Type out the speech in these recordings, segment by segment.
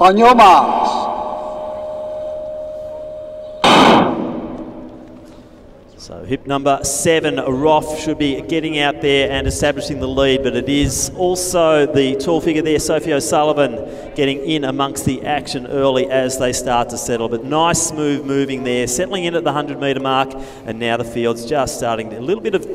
On your marks. So hip number 7, Roth, should be getting out there and establishing the lead, but it is also the tall figure there, Sophie O'Sullivan, getting in amongst the action early as they start to settle. But nice smooth moving there, settling in at the 100-metre mark, and now the field's just starting. A little bit of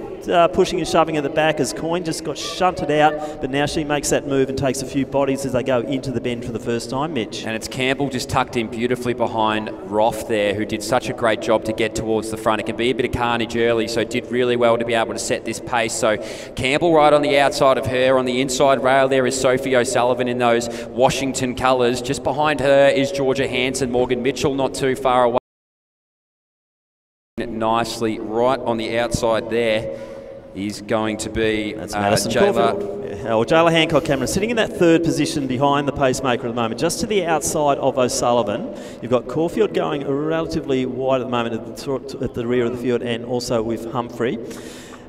pushing and shoving at the back as Coyne just got shunted out, but now she makes that move and takes a few bodies as they go into the bend for the first time, Mitch. And it's Campbell just tucked in beautifully behind Roth there, who did such a great job to get towards the front. It can be a bit of carnage early, so did really well to be able to set this pace. So Campbell right on the outside of her. On the inside rail there is Sophie O'Sullivan in those Washington colours. Just behind her is Georgia Hansen. Morgan Mitchell not too far away. Nicely right on the outside there is going to be Jaylah. Or Jaylah Hancock-Cameron sitting in that third position behind the pacemaker at the moment, just to the outside of O'Sullivan. You've got Caulfield going relatively wide at the moment at the rear of the field, and also with Humphrey.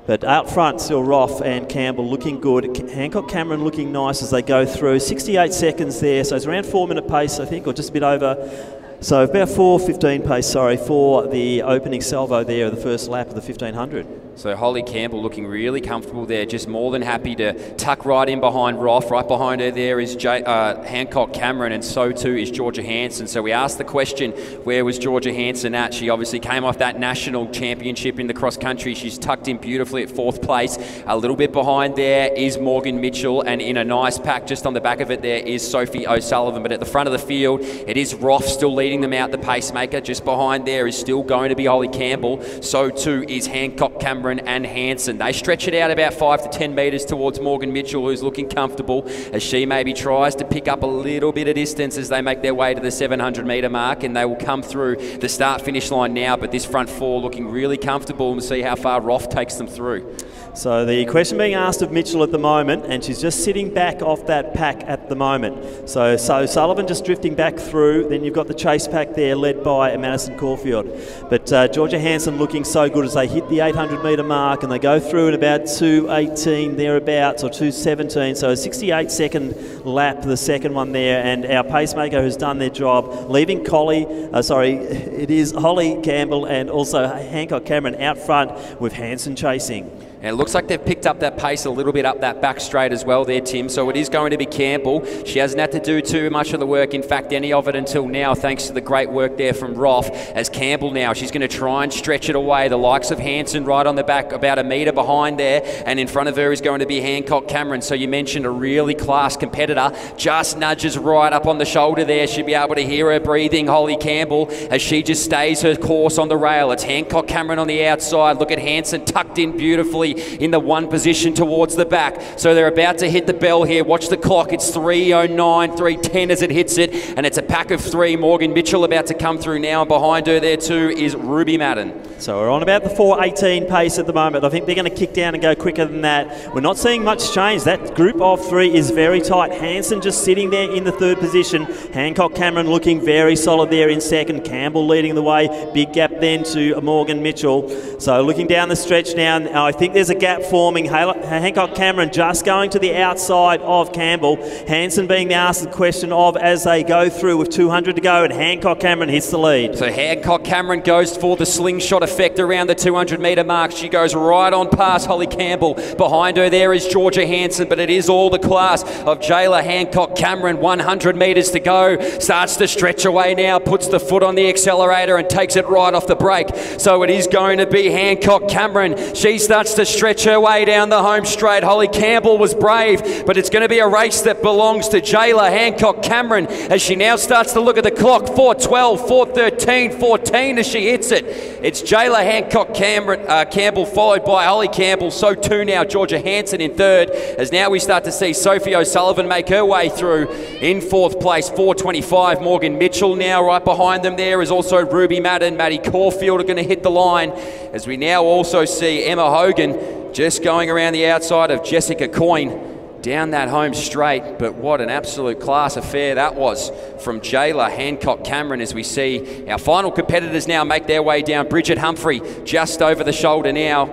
But out front, still Roth and Campbell looking good. Hancock-Cameron looking nice as they go through. 68 seconds there, so it's around 4-minute pace, I think, or just a bit over. So about 4:15 pace, sorry, for the opening salvo there, the first lap of the 1500. So Holly Campbell looking really comfortable there, just more than happy to tuck right in behind Roth. Right behind her there is Hancock-Cameron, and so too is Georgia Hansen. So we asked the question, where was Georgia Hansen at? She obviously came off that national championship in the cross country. She's tucked in beautifully at 4th place. A little bit behind there is Morgan Mitchell, and in a nice pack just on the back of it there is Sophie O'Sullivan. But at the front of the field, it is Roth still leading them out, the pacemaker. Just behind there is still going to be Holly Campbell. So too is Hancock-Cameron and Hansen. They stretch it out about 5 to 10 metres towards Morgan Mitchell, who's looking comfortable as she maybe tries to pick up a little bit of distance as they make their way to the 700-metre mark, and they will come through the start-finish line now. But this front four looking really comfortable, and we'll see how far Roth takes them through. So the question being asked of Mitchell at the moment, and she's just sitting back off that pack at the moment. So Sullivan just drifting back through, then you've got the chase pack there led by Madison Caulfield. But Georgia Hansen looking so good as they hit the 800-metre mark, and they go through at about 2:18 thereabouts, or 2:17, so a 68-second lap, the second one there, and our pacemaker has done their job, leaving it is Holly Campbell and also Hancock-Cameron out front with Hansen chasing. And it looks like they've picked up that pace a little bit up that back straight as well there, Tim. So it is going to be Campbell. She hasn't had to do too much of the work, in fact, any of it until now, thanks to the great work there from Roth. As Campbell now, she's going to try and stretch it away. The likes of Hansen right on the back, about a metre behind there. And in front of her is going to be Hancock-Cameron. So you mentioned a really class competitor. Just nudges right up on the shoulder there. She'll be able to hear her breathing, Holly Campbell, as she just stays her course on the rail. It's Hancock-Cameron on the outside. Look at Hansen tucked in beautifully in the one position towards the back. So they're about to hit the bell here. Watch the clock. It's 3:09, 3:10 as it hits it, and it's a pack of 3. Morgan Mitchell about to come through now, and behind her there too is Ruby Madden. So we're on about the 4:18 pace at the moment. I think they're going to kick down and go quicker than that. We're not seeing much change. That group of 3 is very tight. Hansen just sitting there in the 3rd position. Hancock-Cameron looking very solid there in 2nd. Campbell leading the way. Big gap then to Morgan Mitchell. So looking down the stretch now, I think there's a gap forming. Hancock-Cameron just going to the outside of Campbell. Hansen being asked the question of as they go through with 200 to go, and Hancock-Cameron hits the lead. So Hancock-Cameron goes for the slingshot effect around the 200-metre mark. She goes right on past Holly Campbell. Behind her there is Georgia Hansen, but it is all the class of Jaylah Hancock-Cameron. 100 metres to go. Starts to stretch away now, puts the foot on the accelerator and takes it right off the brake. So it is going to be Hancock-Cameron. She starts to stretch her way down the home straight. Holly Campbell was brave, but it's going to be a race that belongs to Jaylah Hancock-Cameron as she now starts to look at the clock. 4:12, 4:13, 14 as she hits it. It's Jaylah Hancock-Campbell followed by Holly Campbell. So too now Georgia Hansen in 3rd, as now we start to see Sophie O'Sullivan make her way through in 4th place. 4:25, Morgan Mitchell now right behind them. There is also Ruby Madden. Maddie Caulfield are going to hit the line, as we now also see Emma Hogan just going around the outside of Jessica Coyne down that home straight. But what an absolute class affair that was from Jaylah Hancock-Cameron, as we see our final competitors now make their way down. Bridget Humphrey just over the shoulder now,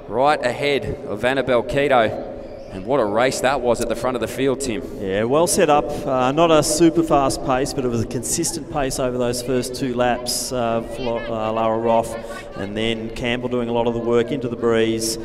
right ahead of Annabelle Keto. And what a race that was at the front of the field, Tim. Yeah, well set up. Not a super fast pace, but it was a consistent pace over those first 2 laps. Lara Roth and then Campbell doing a lot of the work into the breeze.